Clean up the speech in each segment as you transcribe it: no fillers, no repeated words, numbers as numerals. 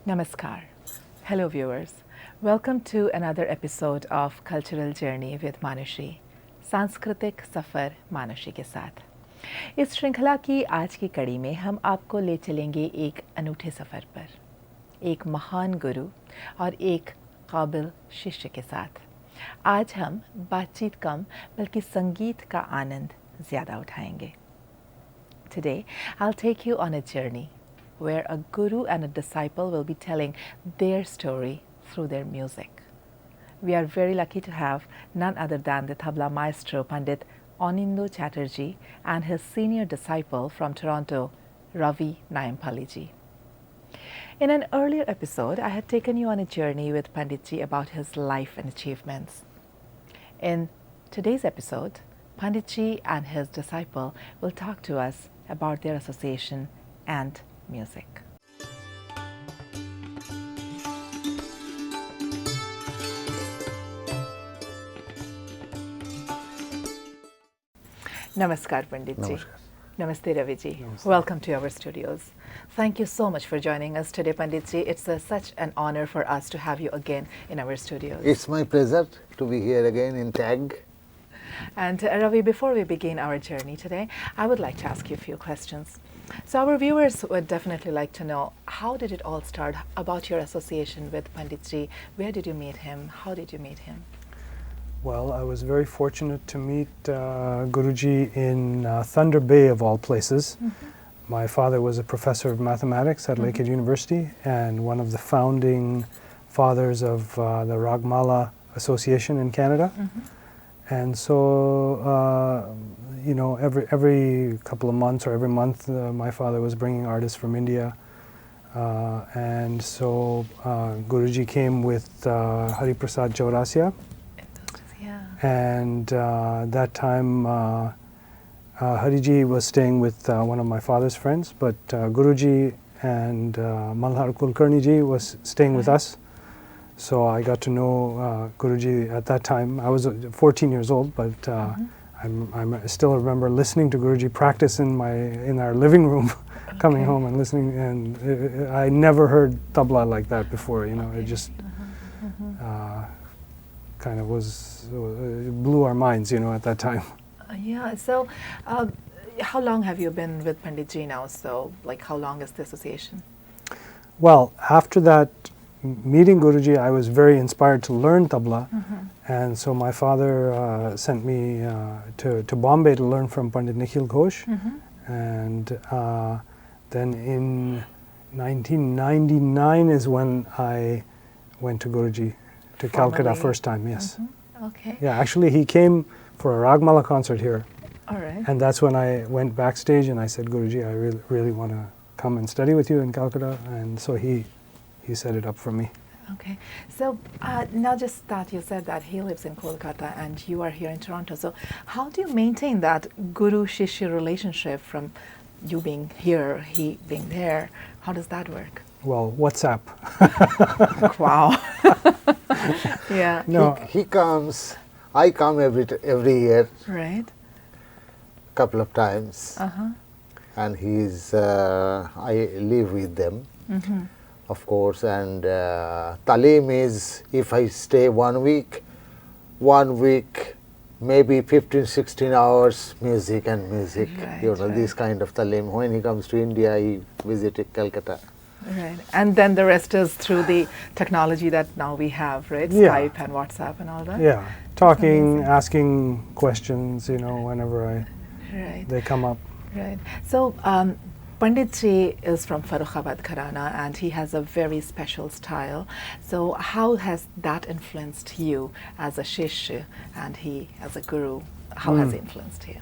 Namaskar. Hello viewers. Welcome to another episode of Cultural Journey with Manoshi, सांस्कृतिक सफ़र मानुषी के साथ। इस श्रृंखला की आज की कड़ी में हम आपको ले चलेंगे एक अनूठे सफ़र पर, एक महान गुरु और एक काबिल शिष्य के साथ। आज हम बातचीत कम बल्कि संगीत का आनंद ज़्यादा उठाएंगे। Today, I'll take you on a journey where a guru and a disciple will be telling their story through their music. We are very lucky to have none other than the Tabla Maestro Pandit Anindo Chatterjee and his senior disciple from Toronto, Ravi Nayampaliji. In an earlier episode, I had taken you on a journey with Panditji about his life and achievements. In today's episode, Panditji and his disciple will talk to us about their association and music. Namaskar, Panditji. Namaskar. Namaste, Raviji. Namaste. Welcome to our studios. Thank you so much for joining us today, Panditji. It's such an honor for us to have you again in our studios. It's my pleasure to be here again in TAG. And Ravi, before we begin our journey today, I would like to ask you a few questions. So our viewers would definitely like to know, how did it all start, about your association with Panditji? Where did you meet him? How did you meet him? Well, I was very fortunate to meet Guruji in Thunder Bay, of all places. Mm-hmm. My father was a professor of mathematics at Lakehead University and one of the founding fathers of the Ragmala Association in Canada. Mm-hmm. And so, every couple of months or every month, my father was bringing artists from India. And so Guruji came with Hari Prasad Chaurasia. Yeah. And that time, Hariji was staying with one of my father's friends, but Guruji and Malhar Kulkarniji was staying with us. So I got to know Guruji at that time. I was 14 years old, but I still remember listening to Guruji practice in our living room, coming home and listening. And I never heard tabla like that before. It just kind of it blew our minds, at that time. Yeah. So, how long have you been with Panditji now? So, how long is the association? Well, after that meeting Guruji, I was very inspired to learn tabla, and so my father sent me to Bombay to learn from Pandit Nikhil Ghosh, and then in 1999 is when I went to Guruji to Calcutta first time. Yes. Okay. Yeah, actually he came for a Ragmala concert here. All right. And that's when I went backstage and I said, Guruji, I really want to come and study with you in Calcutta, and so he set it up for me. Okay. So now just that you said that he lives in Kolkata and you are here in Toronto. So how do you maintain that Guru-Shishya relationship from you being here, he being there? How does that work? Well, WhatsApp. Wow. Yeah. No. He comes, I come every year, Right. couple of times, and I live with them, of course. And Talim is, if I stay 1 week, maybe 15, 16 hours music and music. Right, This kind of Talim. When he comes to India, he visited Calcutta. Right. And then the rest is through the technology that now we have, right? Yeah. Skype and WhatsApp and all that. Yeah, talking, amazing. asking questions, whenever Right. they come up. Right. So Panditji is from Farrukhabad Gharana and he has a very special style. So how has that influenced you as a shishya and he as a guru? How has it influenced you?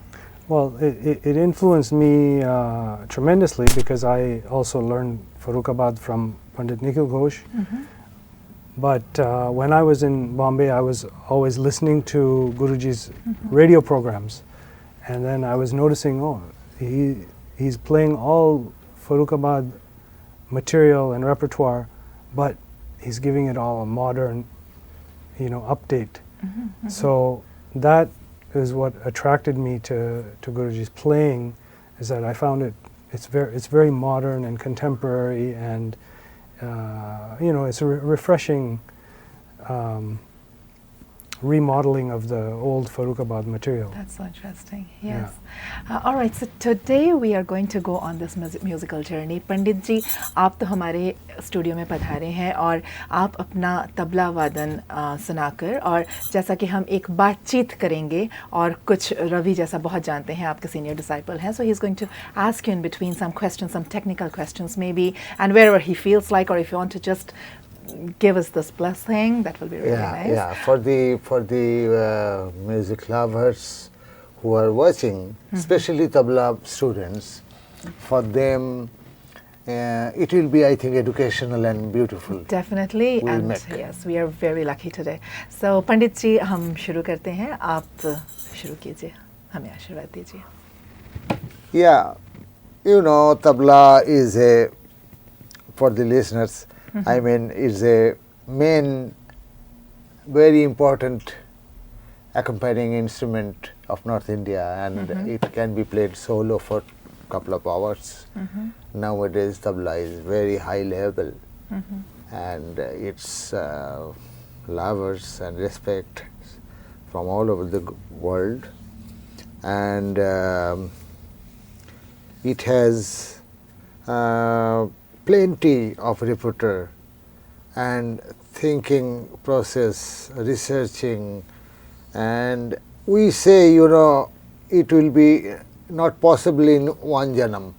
Well, it influenced me tremendously because I also learned Farrukhabad from Pandit Nikhil Ghosh. But when I was in Bombay, I was always listening to Guruji's radio programs. And then I was noticing, he's playing all Farrukhabad material and repertoire, but he's giving it all a modern, update. So that is what attracted me to Guruji's playing, is that I found it's very modern and contemporary, and it's a refreshing remodeling of the old Farrukhabad material. That's so interesting. Yes. All right. So today we are going to go on this musical journey. पंडित जी, आप तो हमारे studio में पधारे हैं और आप अपना तबला वादन सुनाकर, और जैसा कि हम एक बातचीत करेंगे और कुछ रवि जैसा बहुत जानते हैं, आपके सीनियर डिसाइपल हैं, so he's going to ask you in between some questions, some technical questions maybe, and wherever he feels like, or if you want to just give us this blessing, that will be really nice. Yeah. For the music lovers who are watching, especially tabla students, for them it will be, I think, educational and beautiful. Definitely, We'll and make. yes, we are very lucky today. So, पंडित जी, हम शुरू करते हैं. आप शुरू कीजिए, हमें आशीर्वाद दीजिए. Yeah, tabla is for the listeners, I mean, is a main, very important accompanying instrument of North India, and it can be played solo for a couple of hours. Nowadays, tabla is very high level, and its lovers and respect from all over the world, and it has plenty of repertoire and thinking process, researching, and we say, it will be not possible in one janam.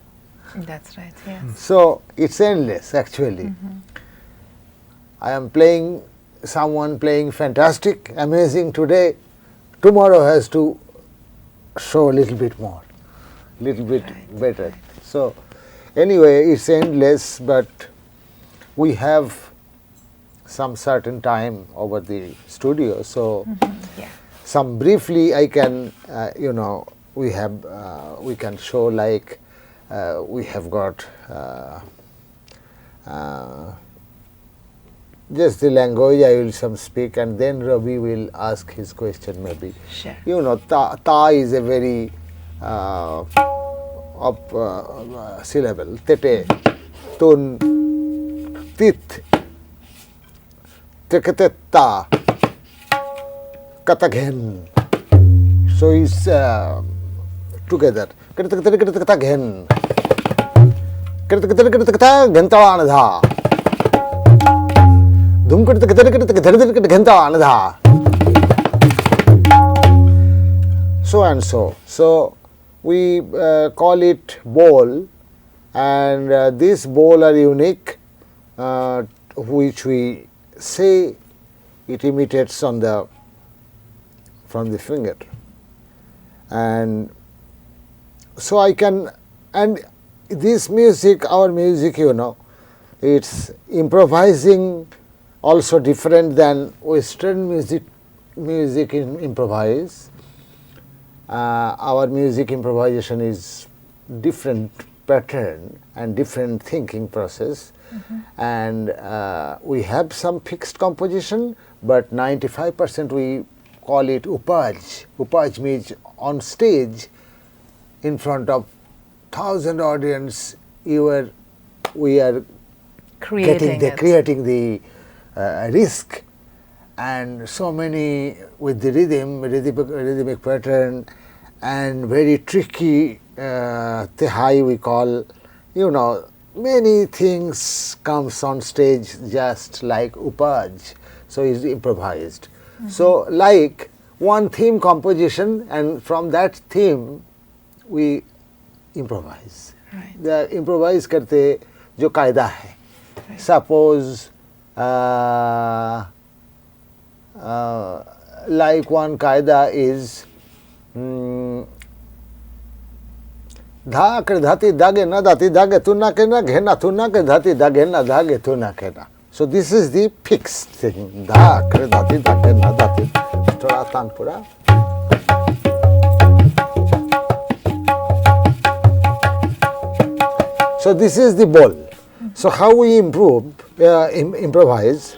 That's right. Yes. So it's endless actually. I am playing, someone playing fantastic, amazing today, tomorrow has to show a little bit more, little bit better. Right. So anyway, it's endless, but we have some certain time over the studio, so Yeah. some briefly I can, we can show, like we have got just the language I will some speak, and then Ravi will ask his question maybe. Sure. Ta is a very syllable. Tete, tun, tit, tekatetta, kataghen. So it's together. Kataghen. Gentavanadha. So and so. So we call it bowl, and these bowl are unique, which we say it imitates from the finger, and so I can, and this music, our music, it's improvising also different than Western music in improvise. Our music improvisation is different pattern and different thinking process, and we have some fixed composition, but 95% we call it upaj. Upaj means on stage in front of 1,000 audience, we are creating the risk, and so many with the rhythmic pattern, and very tricky tehai we call, many things comes on stage just like upaj, so it's improvised. So like one theme composition, and from that theme we improvise. Right. The improvise करते जो कायदा है, suppose like one कायदा is धा कर धाती दागे ना धाती दागे तू ना के ना घेना तू ना के धाती दागे ना धागे तू ना के ना. So this is the fixed thing. धा कर धाती दागे ना धाती. थोड़ा tanpura. So this is the bowl. So how we improvise?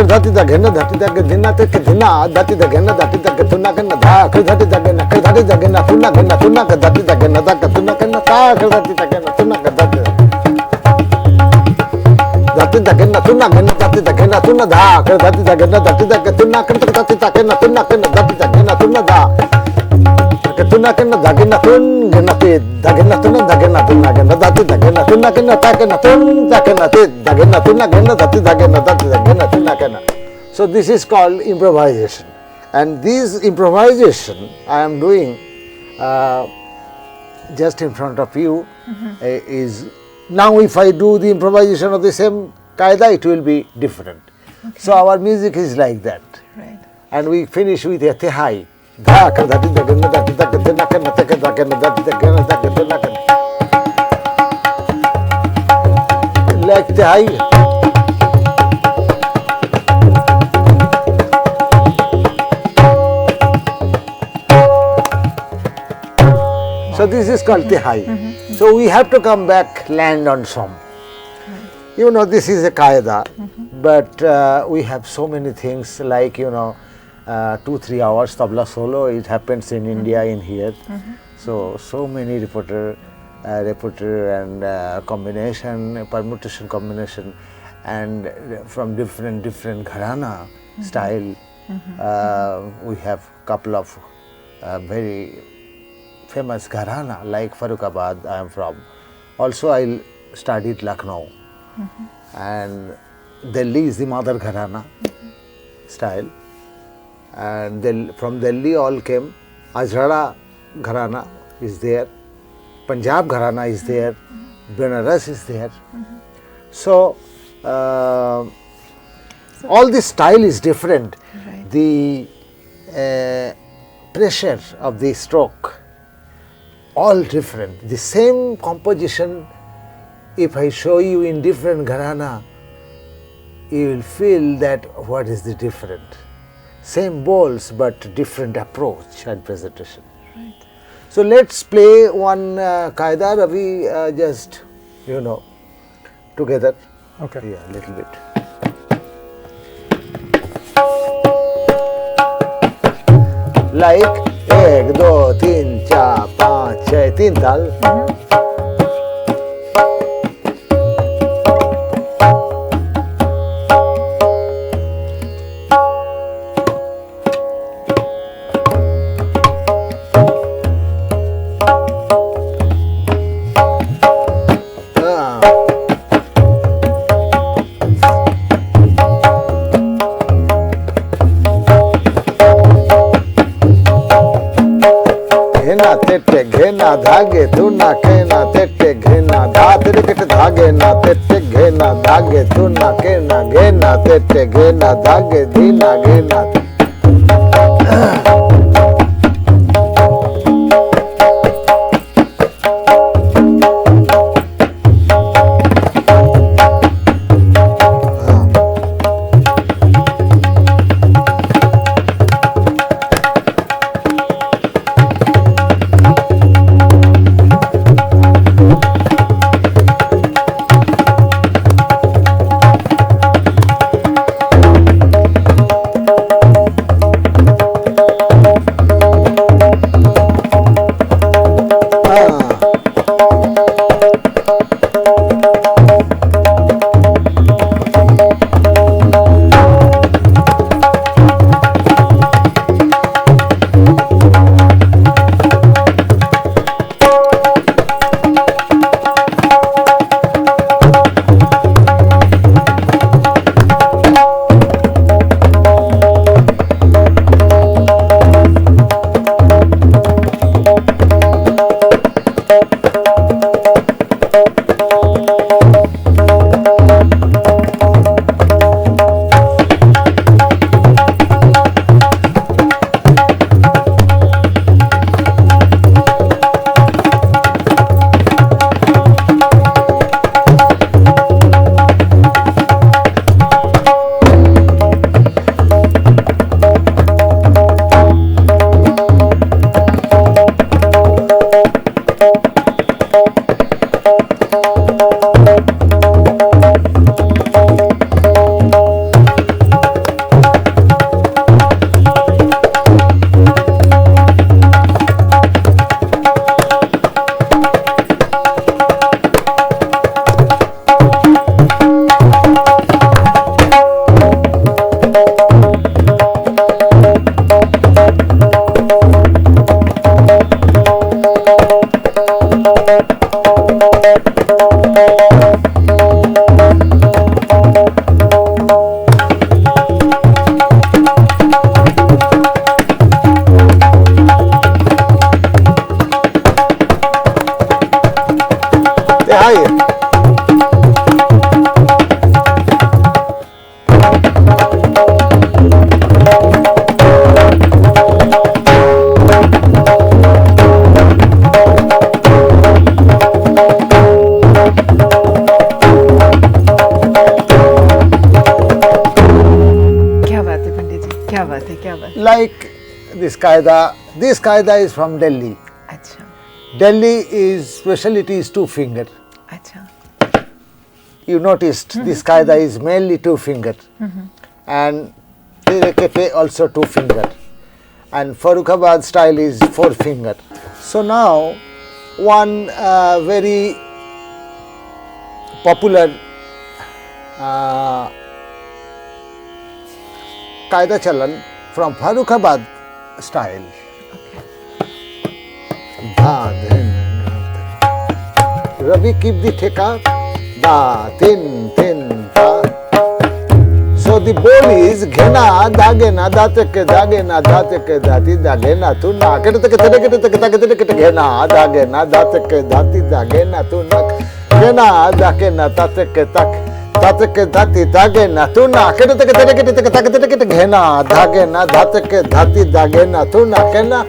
dhati da gena dhati da gena te gena dhati da gena dhati da tuna gena dha dhati da gena tuna dhati da gena da tuna gena ta dhati da gena tuna dhati da gena tuna dhati da gena tuna dha dhati da gena dhati da tuna dhati da gena dhati da gena tuna dha tuna gena da gena tun gena te da gena tuna da gena dhati da gena tuna gena ta gena tun da gena te da gena tuna gena dhati da gena tuna gena. So this is called improvisation, and this improvisation I am doing just in front of you is now if I do the improvisation of the same qaida it will be different. Okay. So our music is like that. Right. And we finish with a tehai. Dha ka dhati da gena dhati da gena ka na ta ka da gena dhati da gena da gena ka. Like tehai. So this is called tehai. So we have to come back, land on som. You know, this is a qaida, but we have so many things like, you know, 2-3 hours tabla solo. It happens in India, in here. So many repertoire and combination, permutation combination, and from different gharana style. We have couple of very famous gharana like Farrukhabad I am from. Also I studied Lucknow, and Delhi is the mother gharana style, and then from Delhi all came. Ajrada gharana is there, Punjab gharana is there, Benares is there. So all this style is different. Right. The pressure of the stroke, all different. The same composition, if I show you in different gharana, you will feel that what is the different. Same bowls but different approach and presentation. Right. So let's play one qaida, Ravi, just, you know, together. Okay. Yeah, a little bit. Like 1, 2, 3, 4, 5, 6, 3 tal. घेना धागे तू ना कहना तेटे घेना धात रिकट धागे ना तेटे घेना धागे तू ना कहना घेना तेटे घेना धागे दीना घेना. क्या बात है, क्या बात. Like this qaida is from Delhi. अच्छा, Delhi is speciality is two finger. अच्छा. You noticed this qaida is mainly two finger, and Terekete also two finger, and Farrukhabad style is four finger. So now one very popular qaida chalan from Farrukhabad style. Ravi keep the theka, da, tin, ta. So the bowl is ghena, dagena, dateke, dagena, dateke, dati, dagena, tuna, ghena, dagena, dateke, dati, dagena, tuna, ghena, dagena, tateke, tak, tateke, dati, dagena, tuna, ghena, dagena, dateke, dati, dagena, tuna, ghena.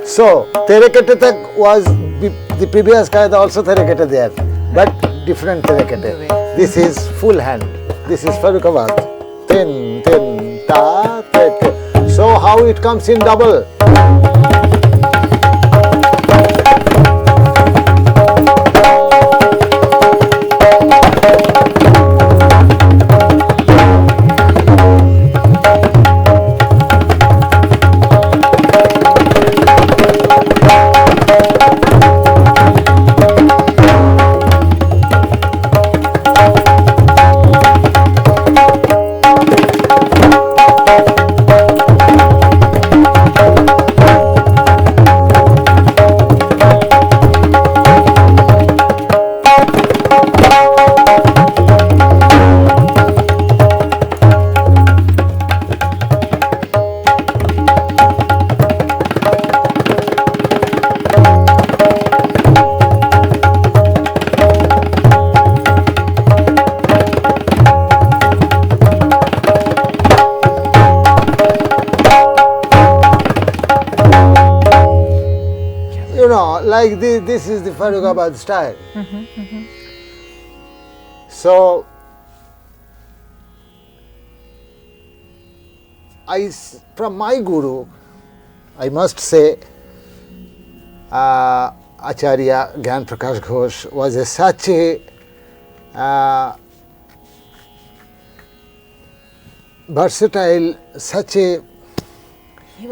So, Terekete tak was the previous qaida also Terekete there, but different Terekete. This is full hand. This is Farrukhabad. Tin, ta, teke. So, how it comes in double? Like this is the Farrukhabad style. So, from my guru, I must say, Acharya Gyan Prakash Ghosh was such a versatile, such a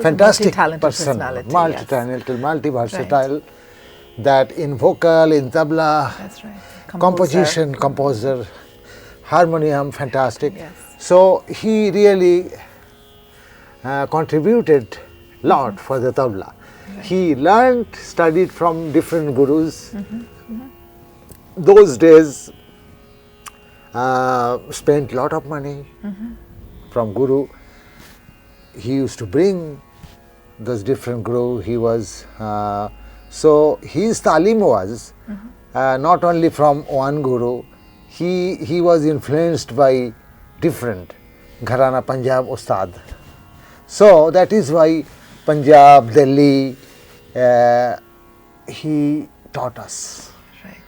fantastic person, multi-talented, multi-versatile, right. That in vocal, in tabla, that's right. Composition, composer, harmonium, fantastic. Yes. So he really contributed lot for the tabla. Right. He learned, studied from different gurus. Those days spent lot of money from guru. He used to bring those different guru. He was so his talim was not only from one guru. He was influenced by different Gharana Punjab Ustad. So that is why Punjab, Delhi, he taught us. Right.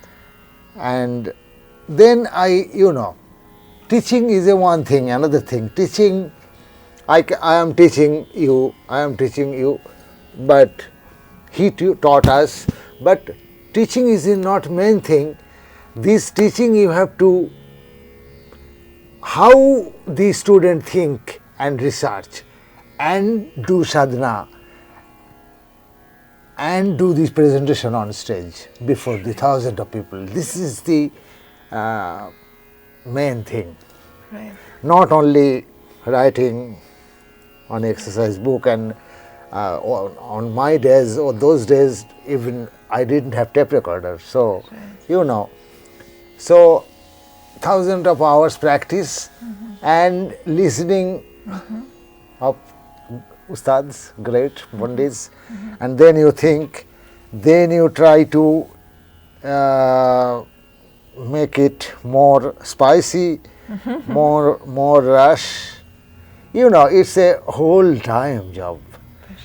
And then teaching is a one thing. Another thing, teaching. I am teaching you, but he taught us. But teaching is not main thing. This teaching you have to, how the student think and research and do sadhana and do this presentation on stage before the thousands of people. This is the main thing. Right. Not only writing on exercise book, and on my days or those days even I didn't have tape recorder. So, so thousands of hours practice and listening of ustads, great Pandits, and then you think, then you try to make it more spicy, more rush. you know, it's a whole time job.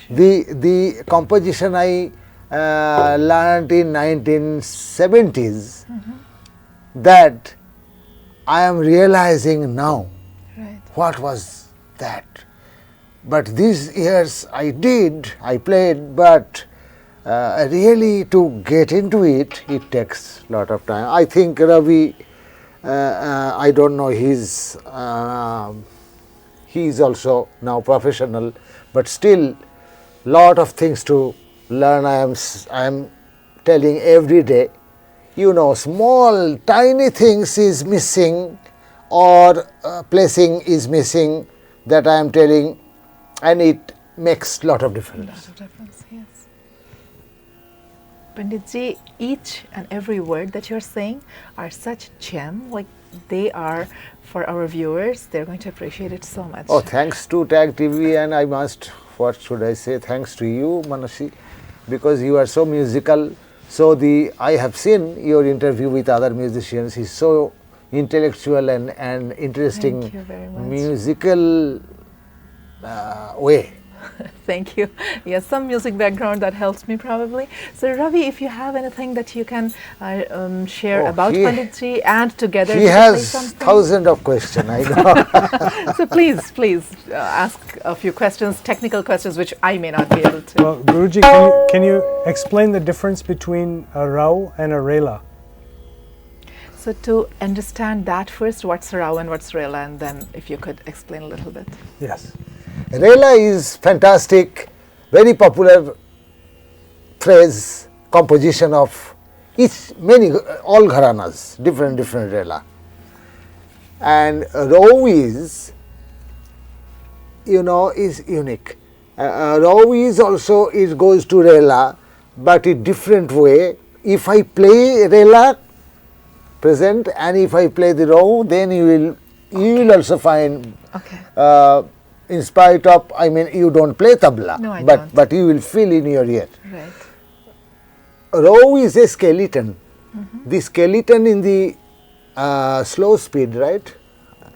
The composition I learned in 1970s, that I am realizing now. Right. What was that? But these years I played, but really to get into it, it takes a lot of time. I think Ravi, I don't know, he is also now professional, but still lot of things to learn. I am telling every day, you know, small tiny things is missing, or placing is missing, that I am telling, and it makes lot of difference. Lot of difference, yes. Panditji, each and every word that you're saying are such gem, like they are, for our viewers, they're going to appreciate it so much. Oh, thanks to Tag TV, and I must, what should I say, thanks to you, Manoshi, because you are so musical. So I have seen your interview with other musicians. He's so intellectual and interesting. Thank you very much. Musical way. Thank you. Yes, some music background that helps me probably. So Ravi, if you have anything that you can share about Panditji, and together he has thousands of questions, I know. So please ask a few questions, technical questions, which I may not be able to. Well, Guruji, can you explain the difference between a rao and a rela? So to understand that first, what's rao and what's rela, and then if you could explain a little bit. Yes. Rela is fantastic, very popular phrase, composition of all gharanas, different rela. And rao is, you know, is unique. Rao is also, it goes to rela, but in different way. If I play rela present, and if I play the rao, then you will also find. Okay. In spite of, I mean, you don't play tabla, No, I don't. but you will feel in your ear. Right. Rao is a skeleton. The skeleton in the slow speed, right?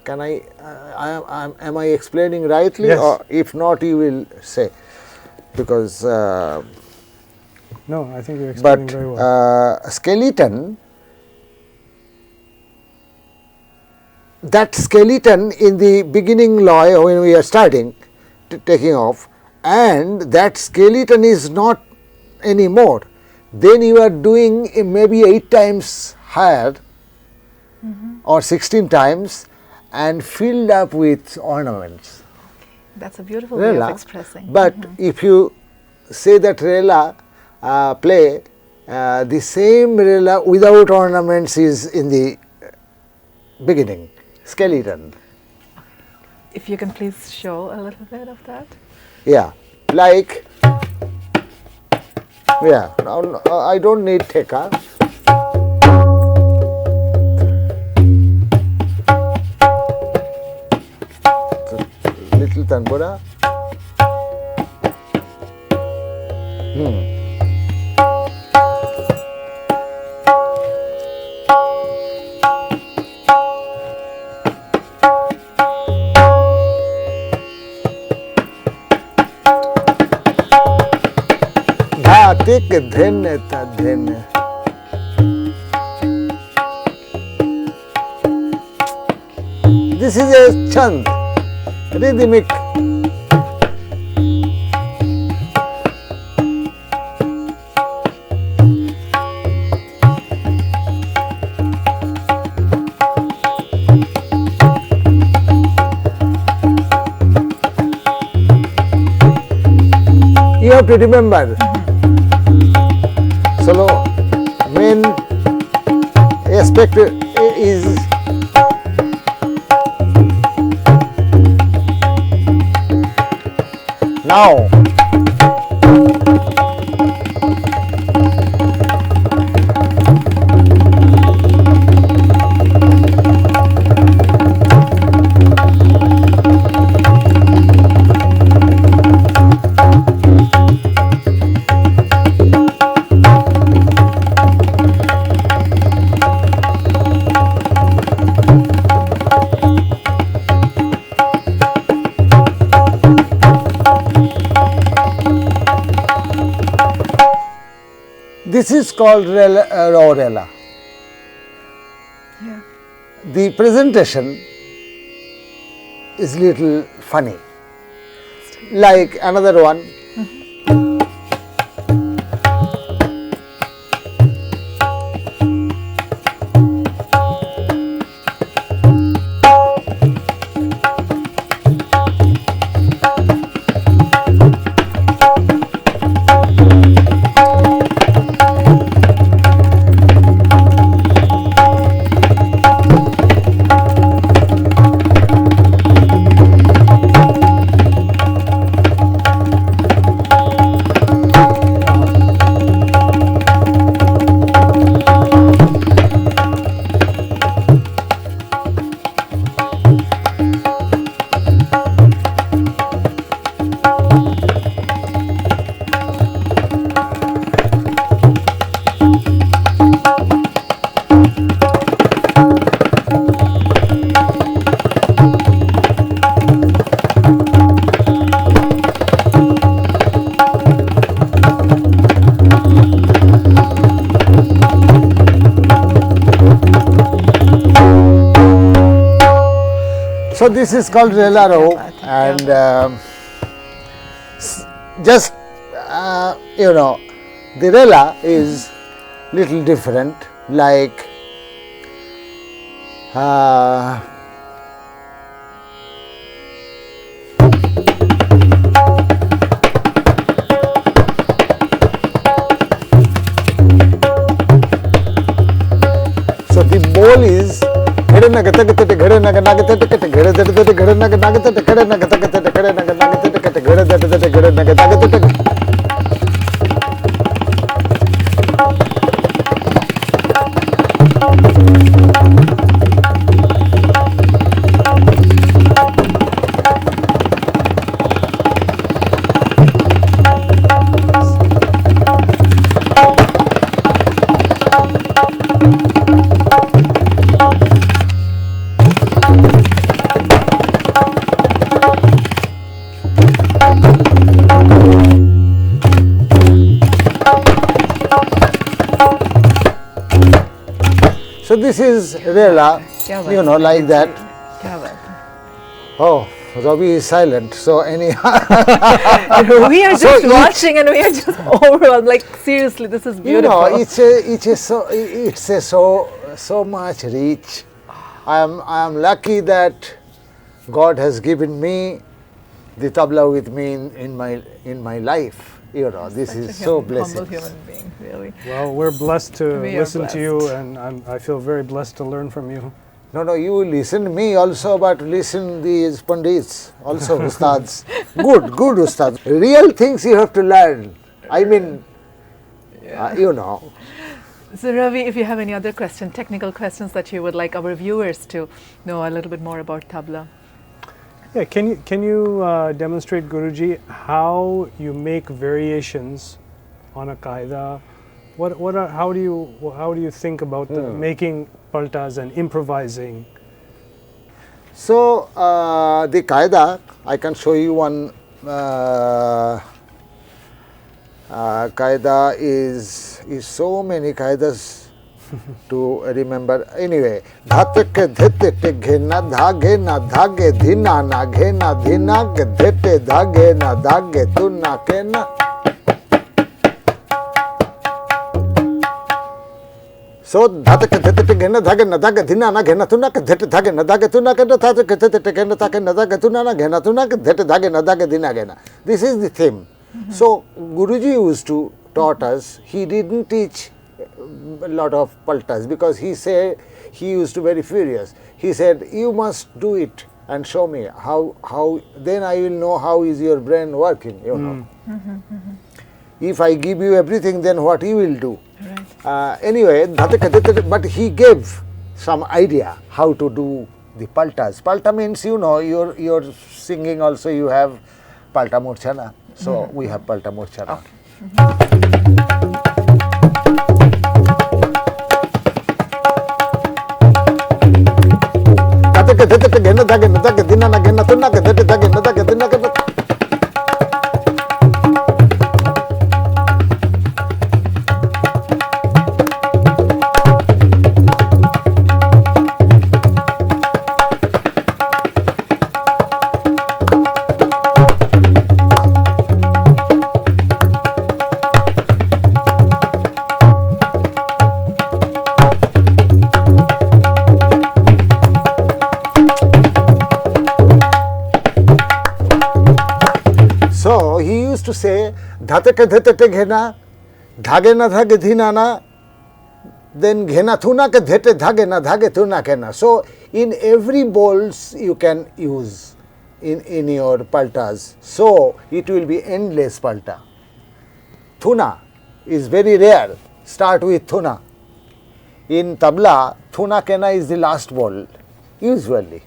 Can am I explaining rightly? Yes. Or if not, you will say, because. No, I think you're explaining very well. Skeleton. That skeleton in the beginning law, when we are starting, taking off, and that skeleton is not anymore, then you are doing maybe 8 times higher or 16 times and filled up with ornaments. That's a beautiful way Rela, of expressing. but if you say that rela play, the same rela without ornaments is in the beginning. Skeleton. If you can please show a little bit of that. Yeah, like, yeah, now I don't need theka. Little tanpura. Tik dhin ta dhin. This is a chant, rhythmic. You have to remember. Solo main aspect is now. This is called Rela. Yeah. The presentation is little funny. Like another one. So this is called Relaro, and just the Rela is little different. Like so the bowl is so this is Rela, like that. Oh, Ravi is silent. So anyhow, we are just watching and we are just overwhelmed. Like seriously, this is beautiful. It's so much rich. I am lucky that God has given me the tabla with me in my life. This is so blessed. Humble human being, really. Well, we're blessed to listen to you, blessed. and I feel very blessed to learn from you. No, you listen to me also, but listen these pandits also, ustads. Good ustads. Real things you have to learn. I mean, So Ravi, if you have any other technical questions that you would like our viewers to know a little bit more about tabla. Yeah, can you demonstrate, Guruji, how you make variations on a qaida? How do you think about making paltas and improvising? So the qaida, I can show you one. Qaida is so many qaidas to remember. Anyway, dhatek dhete ghena dhage na dhage dhina na ghena dhina dhete dhage na dhage tunna kena. So dhatek dhete ghena dhage na dhage dhina na ghena tunna dhete dhage na dhage tunna kena dhatek dhete ghena dhage na dhage tunna na ghena tunna dhete dhage na dhage dhina ghena. This is the theme. So Guruji used to taught us. He didn't teach a lot of paltas because he said he used to very furious. He said, you must do it and show me how then I will know how is your brain working, If I give you everything, then what you will do? Right. Anyway, but he gave some idea how to do the paltas. Palta means, you're singing also, you have palta murchana. So we have palta murchana. So he used to say, dhatake dhatete ghena, dhage na dhage dhinana, then ghena thuna ke dhete dhage na dhage thuna kena. So in every bowls you can use in your paltas. So it will be endless palta. Thuna is very rare. Start with thuna. In tabla, thuna kena is the last bowl, usually.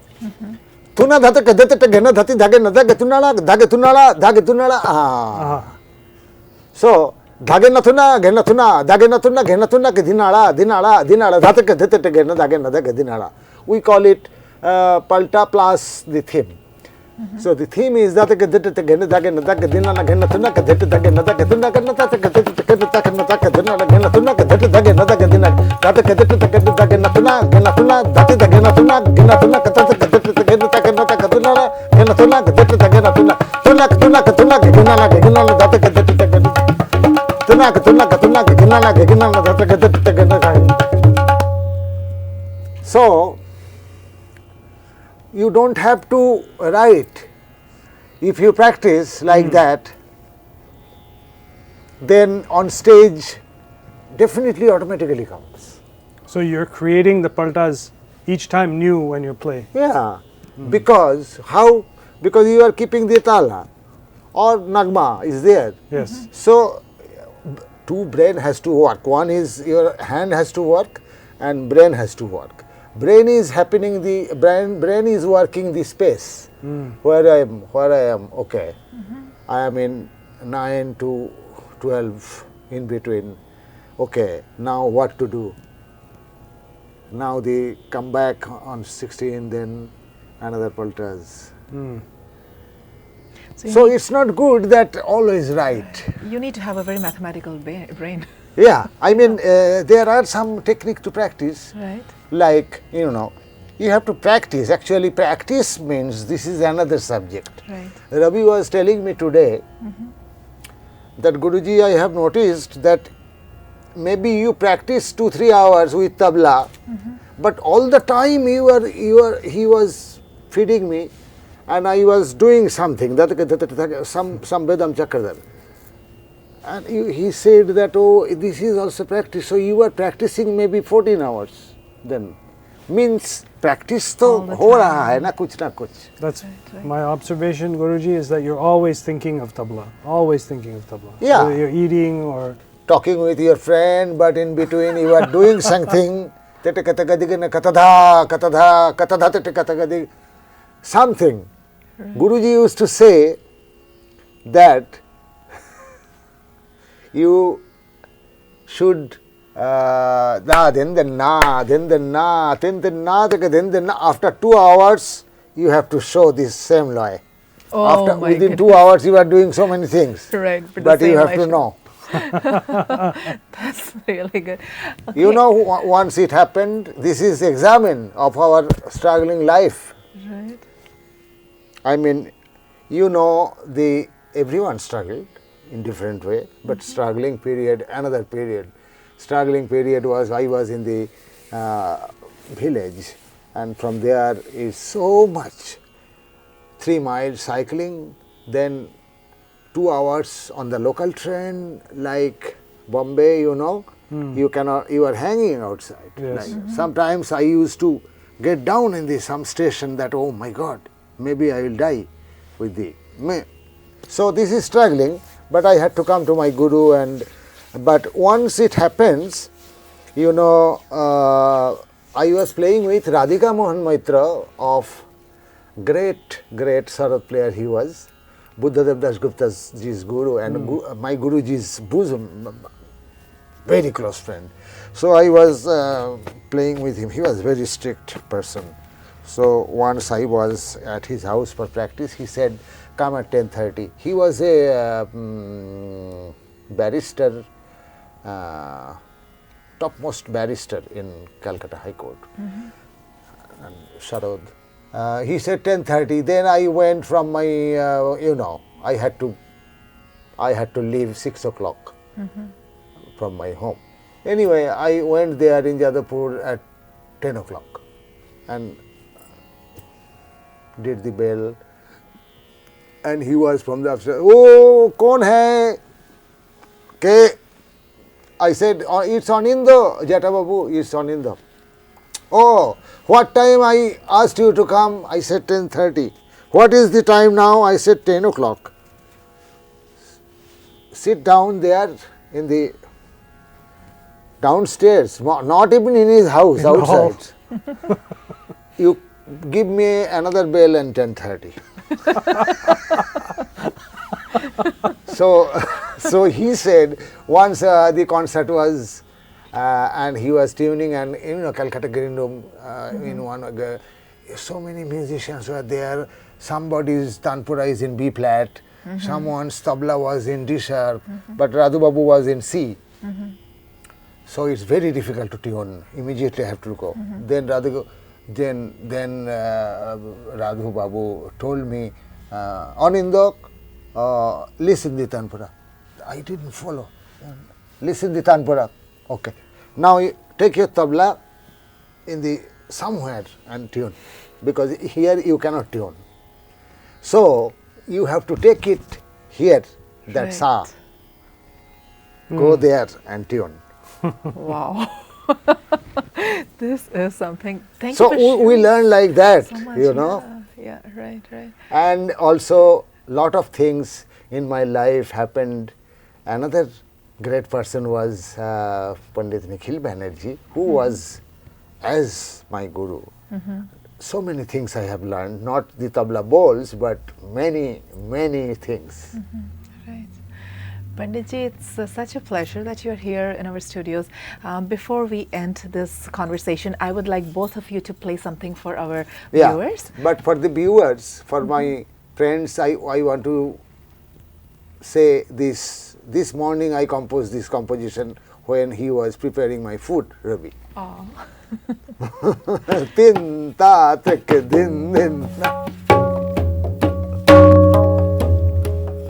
Thuna dhate ke dhete ghena dhati dhage na dhage thunala dhage thunala dhage thunala. So dhage na thuna ghena thuna dhage na thuna ghena thuna ke dhinala dhinala dhinala dhate ke dhete ghena dhage na dhage dhinala. We call it palta plus the theme. So the theme is dhate ke dhete ghena dhage na dhage dhinala ghena thuna ke dhete dhage na dhage thuna ke dhate ke dhete ghena dhage dhinala ghena thuna ke dhete dhage na dhage dhinala dhate ke dhete dhage na thuna ghena thuna dhate dhage na thuna ghena thuna ke dhate ghena dhage na dhage dhinala ghena thuna ke dhete dhage na thuna thuna ke thuna ke dhinala ke dhinala dhate ke dhete dhage thuna ke dhinala ke dhinala dhate ke dhete dhage. So you don't have to write. If you practice like that, then on stage definitely automatically comes. So you're creating the paltas each time new when you play. Yeah, because how? Because you are keeping the tala or nagma is there. Yes. So two brain has to work. One is your hand has to work and brain has to work. Brain is happening, the brain is working the space where I am, okay. I am in 9 to 12 in between, okay, now what to do? Now they come back on 16, then another paltas. So it's not good that always right. You need to have a very mathematical brain. Yeah, I mean there are some technique to practice. Right. Like, you know, you have to practice. Actually, practice means this is another subject. Right. Ravi was telling me today that Guruji, I have noticed that maybe you practice 2-3 hours with tabla, but all the time he was feeding me, and I was doing something, some Vedam Chakradhar. And he said that, oh, this is also practice. So you are practicing maybe 14 hours. Then means practice to ho raha hai na kuch na kuch. That's Right. my observation, Guruji, is that you're always thinking of tabla. Always thinking of tabla. Yeah. Whether you're eating or Talking with your friend, but in between you are doing something. Tete katagadigana katadha katadha katadha tete katagadig. Something. Guruji used to say that you should after 2 hours you have to show this same lie. Oh my Within goodness. 2 hours you are doing so many things. Right, but the But you same have lie to should- know. That's really good. You know, once it happened, this is examine of our struggling life. Right. I mean, you know, everyone struggled in different way, but struggling period, another period. Struggling period was, I was in the village, and from there is so much, 3 miles cycling, then 2 hours on the local train, like Bombay, you know, you are hanging outside. Yes. Like, sometimes I used to get down in some station that, oh my God, maybe I will die with the. So this is struggling, but I had to come to my guru, but once it happens, you know, I was playing with Radhika Mohan Maitra of great Sarod player he was, Buddhadev Das Gupta's guru, and my Guruji's bosom, very close friend. So I was playing with him. He was a very strict person. So once I was at his house for practice, he said, come at 10:30. He was a barrister, topmost barrister in Calcutta High Court, and Sharad. He said 10:30. Then I went from my, you know, I had to leave 6 o'clock from my home. Anyway, I went there in Jadavpur at 10 o'clock and did the bell. And he was from the upstairs. Oh, kaun hai? Ke? I said, oh, it's Anindo Chatterjee, it's Anindo. Oh, what time I asked you to come? I said 10:30. What is the time now? I said 10 o'clock. Sit down there in the downstairs, not even in his house, No. outside. You give me another bell and 10:30. So he said once the concert was and he was tuning, and Calcutta Green Room in one so many musicians were there. Somebody's tanpura is in B flat, someone's tabla was in D sharp, but Radhu Babu was in C. So it's very difficult to tune. Immediately I have to go. Then Radhu Babu told me, Anindo, listen the tanpura. I didn't follow. Listen the tanpura. Okay. Now you take your tabla in the somewhere and tune, because here you cannot tune. So you have to take it here, that Right. sa. Go there and tune. Wow. This is something. Thank So you for we sharing learn like that, so much, you know. Yeah, right. And also lot of things in my life happened. Another great person was Pandit Nikhil Banerjee, who was as my guru. So many things I have learned, not the tabla bowls, but many things. Right. Panditji, it's such a pleasure that you're here in our studios. Before we end this conversation, I would like both of you to play something for our viewers. But for the viewers, for my friends, I want to say this. This morning I composed this composition when he was preparing my food, Ravi. Oh. Tin ta tek din din na.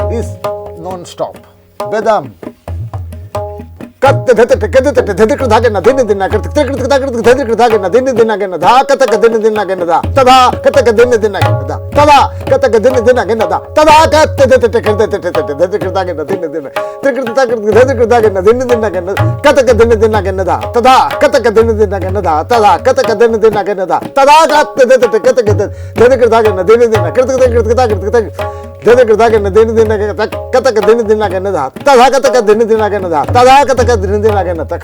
Is non-stop. Bedam. Kat dhat tek dhadik dhage na din din na kat tek dhadik dhage na din din na gena dha kat tek din din na gena da tada kat tek din din na gena da tada kat tek din din na gena da tada kat tek dhadik dhage na din din na tek dhadik dhage na din din na gena kat tek din din na gena da tada kat tek din din na gena da tada kat tek din din na gena da tada kat tek dhadik dhage na din din na kat tek dhadik dhage na din din na kat tek din din na gena da tada kat tek din din na gena da tada kat tek din din na gena tak.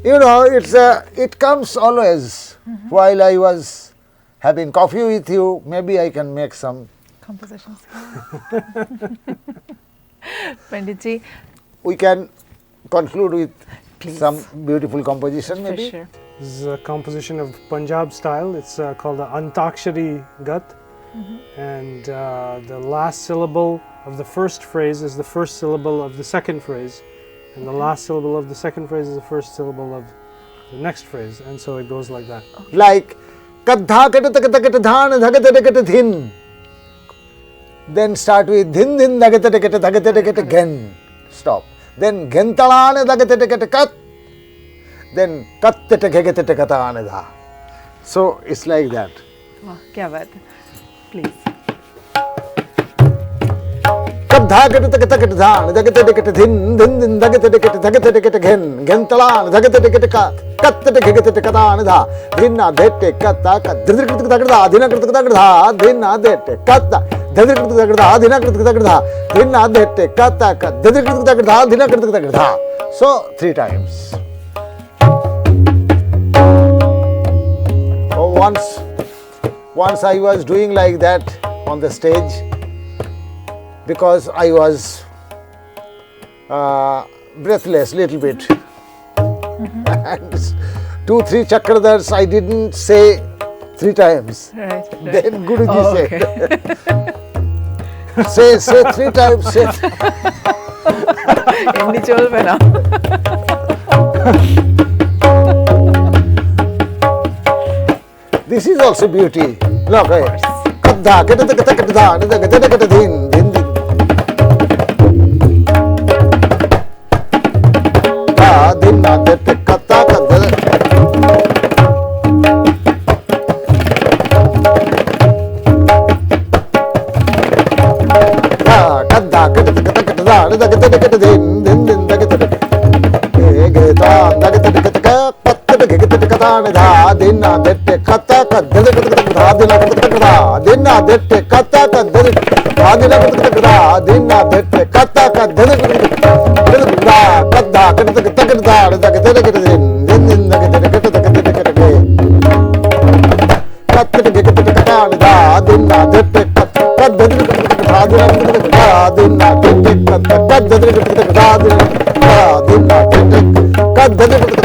You know, it comes always. While I was having coffee with you, maybe I can make some. Compositions. Panditji, We can conclude with Please. some beautiful composition, for maybe. sure. This is a composition of Punjab style. It's called the Antakshari Gat. And the last syllable of the first phrase is the first syllable of the second phrase. And the last syllable of the second phrase is the first syllable of the next phrase. And so it goes like that. Like kadha kat tak tak dhan dhagat kat thin. Then start with dhin dhin dhagat kat gen. Stop. Then gentalan dhagat kat kat. Then kat kat katan dha. So it's like that. Wow, kya baat hai. Please. kadha kat tak tak dhan dhagat kat thin dhin dhin dhagat kat gen gentalan dhagat kat kat kat katan dha. Dhinna dhete kata kat dhir kat kat dha dhinna kat kat dha dhinna dhete kata dhir kat kat dha dhinna kat kat dha dhinna dhete kata kat dhir kat kat dha dhinna kat kat dha. So 3 times. Oh, once I was doing like that, on the stage because I was breathless little bit. And 2-3 chakradars I didn't say 3 times. Right. Then Guruji Oh, said, okay. say 3 times, say এমনি চলবে না। This is also beauty. Look, kadda, kadda, kadda, kadda, kadda, kadda, kadda, din, din, din. Da, din, na, de, te, kadda, kadda. Da, kadda, kadda, kadda, kadda, da, da, kadda, kadda, din, din, din, da, kadda, kadda. Ge, ge, da, da, kadda, kadda, kadda, patta, da, kadda, kadda, kadda, da, din, na, de, te, kadda, kadda, kadda, kadda, kadda, din, na, kadda, kadda, kadda, din, na, de, te, kadda, kadda, kadda, din, na, kadda, kadda, kadda, din, na, de, te, kadda, kadda, kadda, kadda, da, kadda, kadda, kadda, kadda, da, da, kadda, kadda, din, din, din, da, kadda, kadda, kadda, kadda, kadda, kadda, ge. Kadda, kadda, kadda, kadda, da, din, na, de, te, kadda, kadda, kadda, kadda, da, din, na, de, te, kadda, kadda, kadda, kadda, da, din, na, de, te, kadda, kadda, kadda.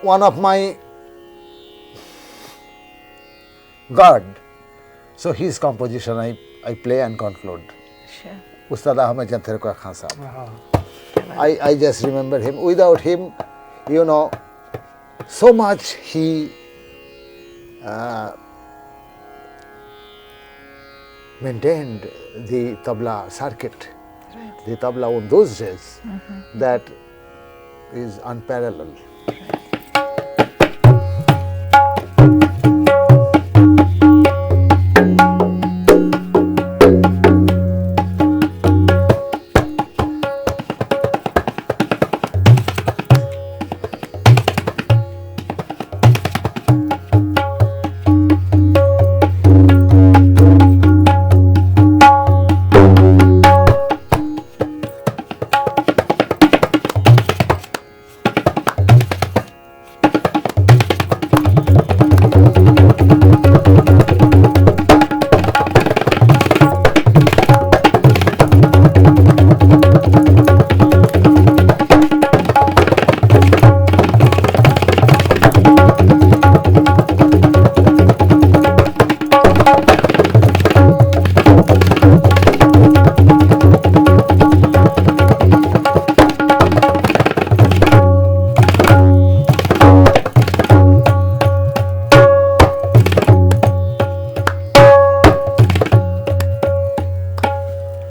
One of my God, so his composition I play and conclude. Sure. Ustad Ahmed Jantarkar Khan Sahab. I just remember him. Without him, you know, so much he maintained the tabla circuit, Right. the tabla on those days, that is unparalleled.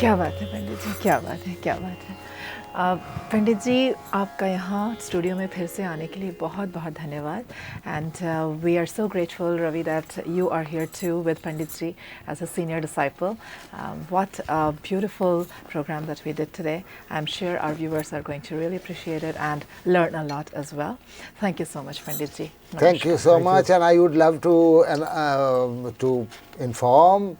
क्या बात है पंडित जी, क्या बात है, क्या बात है। पंडित जी, आपका यहाँ स्टूडियो में फिर से आने के लिए बहुत बहुत धन्यवाद। And we are so grateful Ravi that you are here to with Pandit ji as a senior disciple. What a beautiful program that we did today. I'm sure our viewers are going to really appreciate it and learn a lot as well. Thank you so much, Pandit ji. Thank you so much, and I would love to inform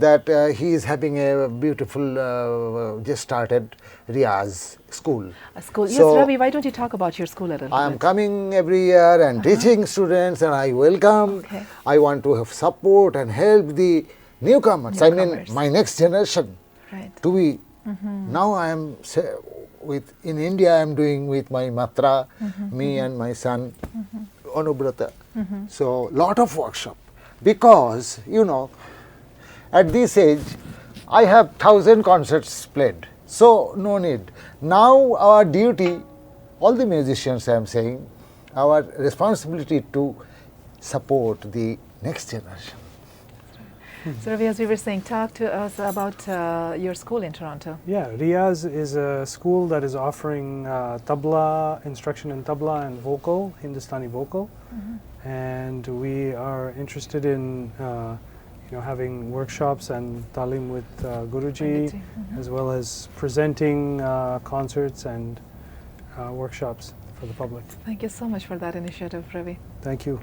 that he is having a beautiful, just started Riyaz school. A school. Yes, So, Ravi, why don't you talk about your school a little I am bit? coming every year and teaching students, and I welcome. Okay. I want to have support and help the newcomers. I mean, Newcomers. my next generation Right. to be. Now I am in India. I am doing with my matra, me and my son Anubrata. So lot of workshop, because you know, at this age, I have 1,000 concerts played. So no need. Now our duty, all the musicians I am saying, our responsibility to support the next generation. So Ravi, as we were saying, talk to us about your school in Toronto. Yeah, Riyaz is a school that is offering tabla, instruction in tabla and vocal, Hindustani vocal. And we are interested in having workshops and talim with Guruji, Guruji, as well as presenting concerts and workshops for the public. Thank you so much for that initiative, Ravi. Thank you.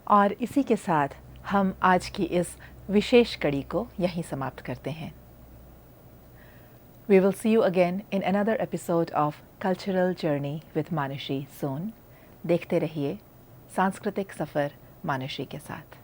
और इसी के साथ हम आज की इस विशेष कड़ी को यहीं समाप्त करते हैं. We will see you again in another episode of Cultural Journey with Manoshi soon. देखते रहिए सांस्कृतिक सफ़र मानुषी के साथ.